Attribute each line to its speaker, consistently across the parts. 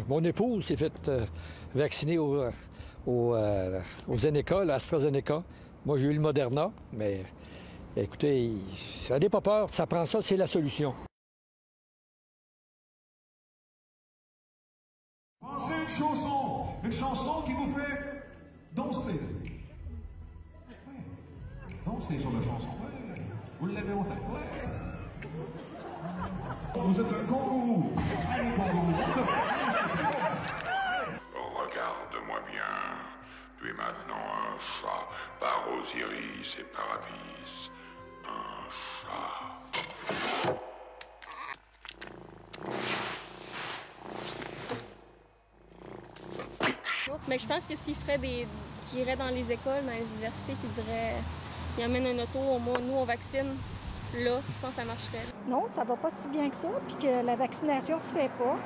Speaker 1: mon épouse s'est fait vacciner au Zeneca, l'AstraZeneca. Moi, j'ai eu le Moderna, mais écoutez, ça n'est pas peur, ça prend ça, c'est la solution.
Speaker 2: Pensez une chanson qui vous fait danser. Ouais. Dansez sur la chanson, ouais. Vous l'avez en tête, ouais. Vous êtes un kangourou. Allez, kangourou.
Speaker 3: Regarde-moi bien. Tu es maintenant un chat, par Osiris et par Avis. Un chat.
Speaker 4: Mais je pense que s'il ferait qu'il irait dans les écoles, dans les universités, qu'il dirait, il emmène un auto, au moins, nous on vaccine, là, je pense que ça marcherait.
Speaker 5: Non, ça va pas si bien que ça, puis que la vaccination se fait pas.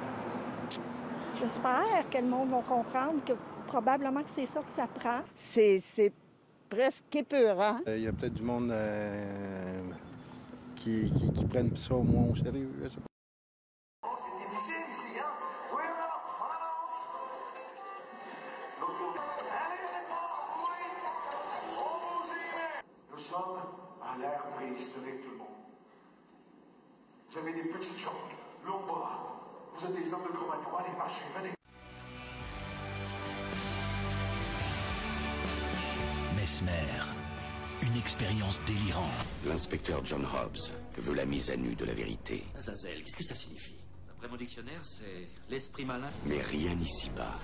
Speaker 5: J'espère que le monde va comprendre que probablement que c'est ça que ça prend.
Speaker 6: C'est presque épeurant.
Speaker 7: Il y a peut-être du monde qui prennent ça au moins au sérieux. Je sais pas.
Speaker 2: Oh, c'est difficile ici, hein? Oui, alors, on avance. L'autre côté. Allez, oui, on vous y met. Nous sommes à l'ère préhistorique, tout le monde. Vous avez des petites jambes, longs bras. Vous êtes des hommes de Cro-Magnon. Allez, marchez, venez.
Speaker 8: Mesmer, une expérience délirante.
Speaker 3: L'inspecteur John Hobbs veut la mise à nu de la vérité.
Speaker 9: Azazel, qu'est-ce que ça signifie? D'après mon dictionnaire, c'est l'esprit malin.
Speaker 3: Mais rien ici-bas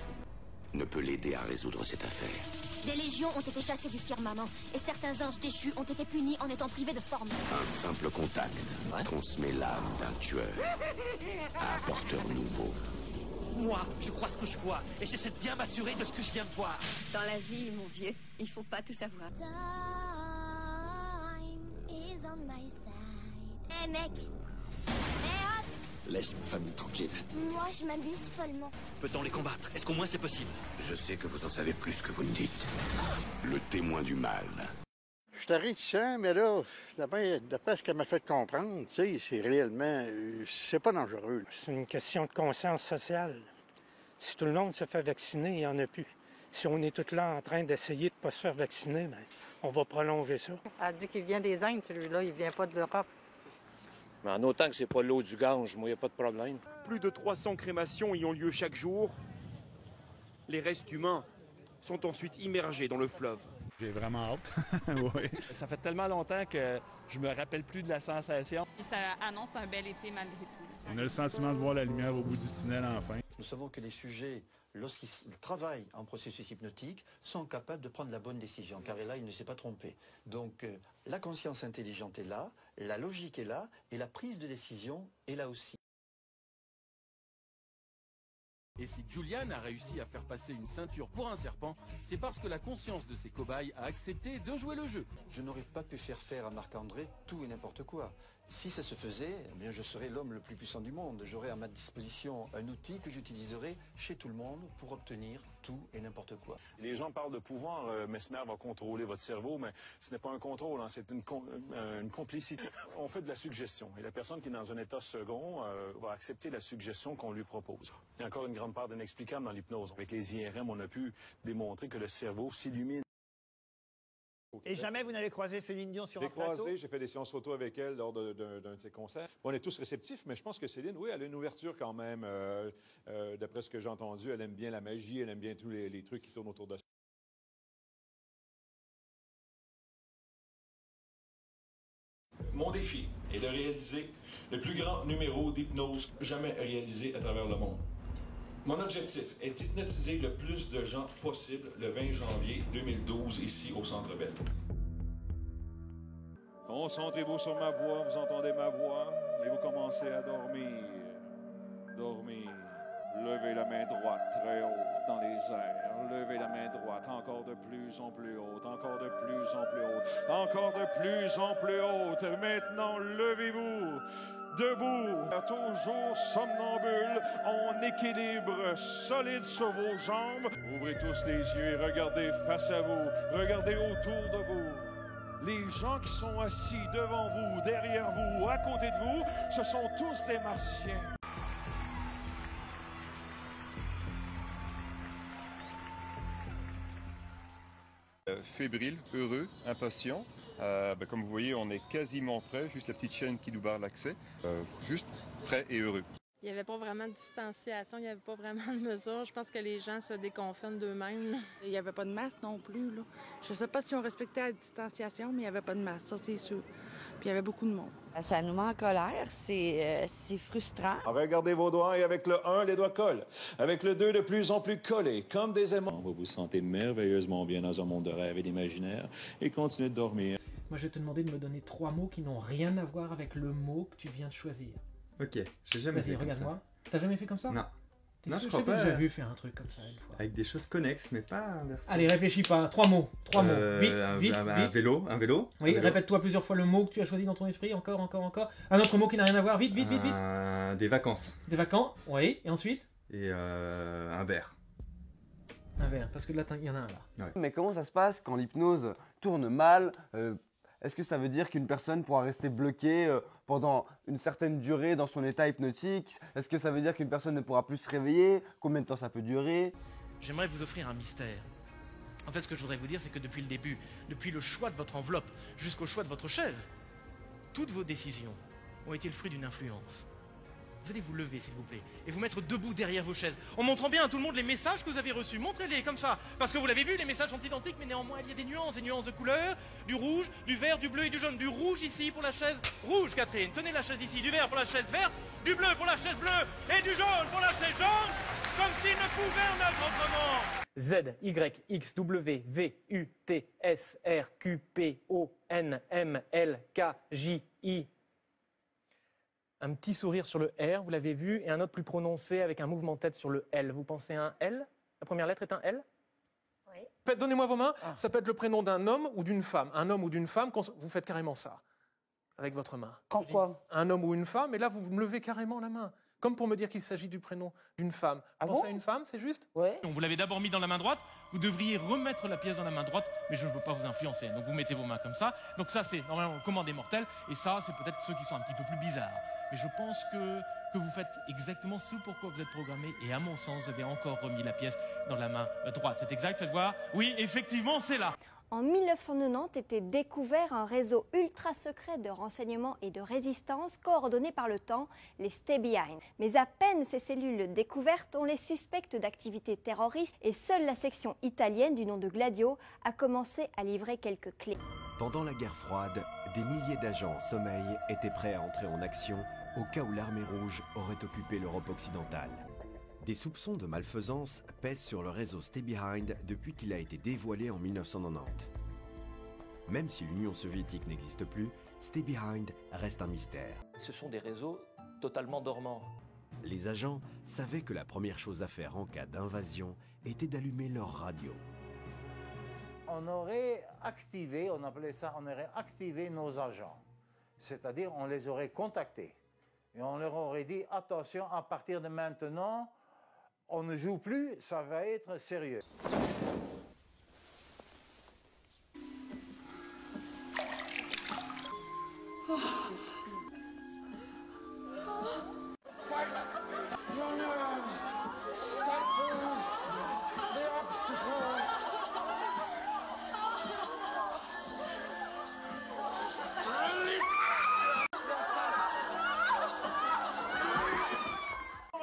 Speaker 3: ne peut l'aider à résoudre cette affaire.
Speaker 10: Des légions ont été chassées du firmament, et certains anges déchus ont été punis en étant privés de forme.
Speaker 3: Un simple contact transmet l'âme d'un tueur à un porteur nouveau.
Speaker 9: Moi, je crois ce que je vois, et j'essaie de bien m'assurer de ce que je viens de voir.
Speaker 10: Dans la vie, mon vieux, il faut pas tout savoir. Time is on my side. Hé mec! Hé hop!
Speaker 9: Laisse ma famille tranquille.
Speaker 10: Moi, je m'amuse follement.
Speaker 9: Peut-on les combattre? Est-ce qu'au moins c'est possible?
Speaker 3: Je sais que vous en savez plus que vous ne dites. Le témoin du mal.
Speaker 7: Je suis réticent, mais là, d'après ce qu'elle m'a fait comprendre, tu sais, c'est réellement... c'est pas dangereux.
Speaker 11: C'est une question de conscience sociale. Si tout le monde se fait vacciner, il n'y en a plus. Si on est tous là en train d'essayer de ne pas se faire vacciner, bien, on va prolonger ça.
Speaker 6: Elle a dit qu'il vient des Indes, celui-là, il vient pas de l'Europe.
Speaker 12: Mais en autant que c'est pas l'eau du Gange, moi, il n'y a pas de problème.
Speaker 13: Plus de 300 crémations y ont lieu chaque jour. Les restes humains sont ensuite immergés dans le fleuve.
Speaker 14: J'ai vraiment hâte. Oui.
Speaker 15: Ça fait tellement longtemps que je me rappelle plus de la sensation.
Speaker 16: Ça annonce un bel été malgré tout.
Speaker 14: On a le sentiment de voir la lumière au bout du tunnel enfin.
Speaker 17: Nous savons que les sujets, lorsqu'ils travaillent en processus hypnotique, sont capables de prendre la bonne décision, car là, il ne s'est pas trompé. Donc, la conscience intelligente est là, la logique est là, et la prise de décision est là aussi.
Speaker 18: Et si Julian a réussi à faire passer une ceinture pour un serpent, c'est parce que la conscience de ses cobayes a accepté de jouer le jeu.
Speaker 17: Je n'aurais pas pu faire à Marc-André tout et n'importe quoi. Si ça se faisait, eh bien je serais l'homme le plus puissant du monde. J'aurais à ma disposition un outil que j'utiliserais chez tout le monde pour obtenir tout et n'importe quoi.
Speaker 19: Les gens parlent de pouvoir, Mesmer va contrôler votre cerveau, mais ce n'est pas un contrôle, hein, c'est une complicité. On fait de la suggestion et la personne qui est dans un état second va accepter la suggestion qu'on lui propose. Il y a encore une grande part d'inexplicable dans l'hypnose. Avec les IRM, on a pu démontrer que le cerveau s'illumine.
Speaker 20: Et jamais vous n'avez croisé Céline Dion sur un plateau?
Speaker 8: J'ai croisé, j'ai fait des séances photo avec elle lors d'un de ses concerts. On est tous réceptifs, mais je pense que Céline, oui, elle a une ouverture quand même. D'après ce que j'ai entendu, elle aime bien la magie, elle aime bien tous les trucs qui tournent autour de ça.
Speaker 2: Mon défi est de réaliser le plus grand numéro d'hypnose jamais réalisé à travers le monde. Mon objectif est d'hypnotiser le plus de gens possible le 20 janvier 2012 ici au Centre Bell.
Speaker 8: Concentrez-vous sur ma voix, vous entendez ma voix et vous commencez à dormir. Dormir. Levez la main droite très haut dans les airs. Levez la main droite encore de plus en plus haute, encore de plus en plus haute, encore de plus en plus haute. Maintenant, levez-vous. Debout, toujours somnambule, en équilibre solide sur vos jambes. Ouvrez tous les yeux et regardez face à vous, regardez autour de vous. Les gens qui sont assis devant vous, derrière vous, à côté de vous, ce sont tous des martiens.
Speaker 21: fébrile, heureux, impatient. Comme vous voyez, on est quasiment prêt, juste la petite chaîne qui nous barre l'accès. Juste prêt et heureux.
Speaker 22: Il n'y avait pas vraiment de distanciation, il n'y avait pas vraiment de mesure. Je pense que les gens se déconfinent d'eux-mêmes. Il n'y avait pas de masque non plus. Là. Je ne sais pas si on respectait la distanciation, mais il n'y avait pas de masque, ça c'est sûr. Puis il y avait beaucoup de monde.
Speaker 23: Ça nous met en colère, c'est frustrant.
Speaker 2: Regardez vos doigts et avec le 1, les doigts collent. Avec le 2, de plus en plus collés, comme des aimants. Vous vous sentez merveilleusement bien dans un monde de rêve et d'imaginaire et continuez de dormir.
Speaker 24: Moi, je vais te demander de me donner 3 mots qui n'ont rien à voir avec le mot que tu viens de choisir.
Speaker 25: Ok, j'ai jamais fait.
Speaker 24: Vas-y, regarde-moi. T'as jamais fait comme ça?
Speaker 25: Non. Non, je
Speaker 24: J'ai
Speaker 25: crois pas.
Speaker 24: déjà vu faire un truc comme ça une fois.
Speaker 25: Avec des choses connexes, mais pas inversées.
Speaker 24: Allez, réfléchis pas. 3 mots. 3 mots. Vite, vite,
Speaker 25: un
Speaker 24: vite.
Speaker 25: vélo. Un vélo.
Speaker 24: Oui,
Speaker 25: un vélo.
Speaker 24: répète-toi plusieurs fois le mot que tu as choisi dans ton esprit. Encore. Un autre mot qui n'a rien à voir. Vite, vite, vite, vite.
Speaker 25: Des vacances.
Speaker 24: Des vacances. Oui. Et ensuite?
Speaker 25: Et un verre.
Speaker 24: Un verre. Parce que là, il y en a un là.
Speaker 26: Ouais. Mais comment ça se passe quand l'hypnose tourne mal? Est-ce que ça veut dire qu'une personne pourra rester bloquée pendant une certaine durée dans son état hypnotique? Est-ce que ça veut dire qu'une personne ne pourra plus se réveiller? Combien de temps ça peut durer?
Speaker 9: J'aimerais vous offrir un mystère. En fait, ce que je voudrais vous dire, c'est que depuis le début, depuis le choix de votre enveloppe jusqu'au choix de votre chaise, toutes vos décisions ont été le fruit d'une influence. Vous allez vous lever, s'il vous plaît, et vous mettre debout derrière vos chaises, en montrant bien à tout le monde les messages que vous avez reçus. Montrez-les comme ça, parce que vous l'avez vu, les messages sont identiques, mais néanmoins, il y a des nuances de couleurs, du rouge, du vert, du bleu et du jaune. Du rouge ici pour la chaise rouge, Catherine. Tenez la chaise ici, du vert pour la chaise verte, du bleu pour la chaise bleue, et du jaune pour la chaise jaune, comme s'il ne pouvait en être autrement.
Speaker 24: Z, Y, X, W, V, U, T, S, R, Q, P, O, N, M, L, K, J, I. Un petit sourire sur le R, vous l'avez vu, et un autre plus prononcé avec un mouvement de tête sur le L. Vous pensez à un L? La première lettre est un L?
Speaker 27: Oui. Donnez-moi vos mains. Ça peut être le prénom d'un homme ou d'une femme. Un homme ou d'une femme, vous faites carrément ça, avec votre main.
Speaker 6: Quand quoi?
Speaker 27: Un homme ou une femme, et là, vous me levez carrément la main. Comme pour me dire qu'il s'agit du prénom d'une femme. Pensez à une femme, c'est juste?
Speaker 6: Oui.
Speaker 9: Vous l'avez d'abord mis dans la main droite, vous devriez remettre la pièce dans la main droite, mais je ne veux pas vous influencer. Donc vous mettez vos mains comme ça. Donc ça, c'est normalement le commandé mortel, et ça, c'est peut-être ceux qui sont un petit peu plus bizarres. Mais je pense que vous faites exactement ce pourquoi vous êtes programmé, et à mon sens, vous avez encore remis la pièce dans la main droite. C'est exact, faites voir. Oui, effectivement, c'est là.
Speaker 28: En 1990 était découvert un réseau ultra secret de renseignement et de résistance coordonné par le temps, les Stay Behind. Mais à peine ces cellules découvertes, on les suspecte d'activités terroristes et seule la section italienne du nom de Gladio a commencé à livrer quelques clés.
Speaker 29: Pendant la guerre froide, des milliers d'agents en sommeil étaient prêts à entrer en action au cas où l'armée rouge aurait occupé l'Europe occidentale. Des soupçons de malfaisance pèsent sur le réseau Stay Behind depuis qu'il a été dévoilé en 1990. Même si l'Union soviétique n'existe plus, Stay Behind reste un mystère.
Speaker 30: Ce sont des réseaux totalement dormants.
Speaker 29: Les agents savaient que la première chose à faire en cas d'invasion était d'allumer leur radio.
Speaker 31: On aurait activé, on appelait ça, on aurait activé nos agents. C'est-à-dire, on les aurait contactés. Et on leur aurait dit, attention, à partir de maintenant, on ne joue plus, ça va être sérieux.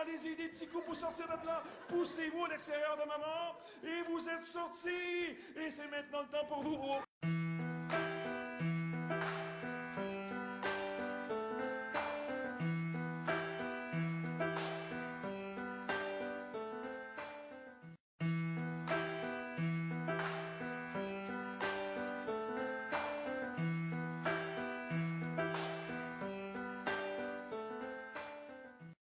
Speaker 8: Allez-y, des petits coups pour sortir de là. Poussez-vous à l'extérieur de maman. Et vous êtes sortis. Et c'est maintenant le temps pour vous.